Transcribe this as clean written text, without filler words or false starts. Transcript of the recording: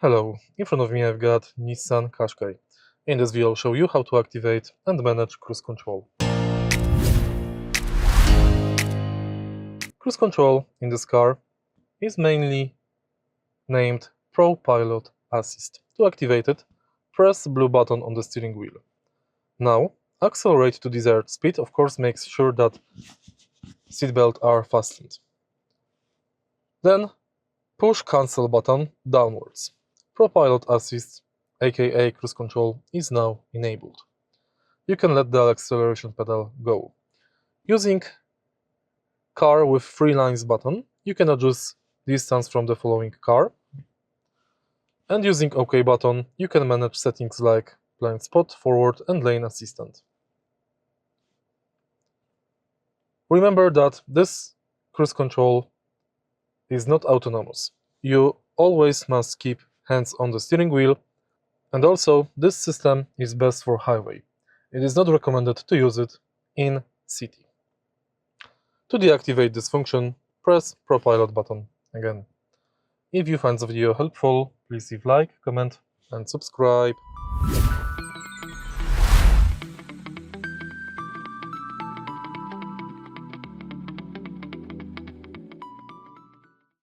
Hello, in front of me I've got Nissan Qashqai. In this video I'll show you how to activate and manage cruise control. Cruise control in this car is mainly named ProPILOT Assist. To activate it, press the blue button on the steering wheel. Now, accelerate to desired speed. Of course, make sure that seatbelts are fastened. Then, push cancel button downwards. ProPILOT Assist, aka cruise control, is now enabled. You can let the acceleration pedal go. Using car with 3 lines button, you can adjust distance from the following car. And using OK button, you can manage settings like blind spot, forward and lane assistant. Remember that this cruise control is not autonomous. You always must keep hands on the steering wheel, and also this system is best for highway. It is not recommended to use it in city. To deactivate this function, press ProPILOT button again. If you find the video helpful, please leave like, comment and subscribe.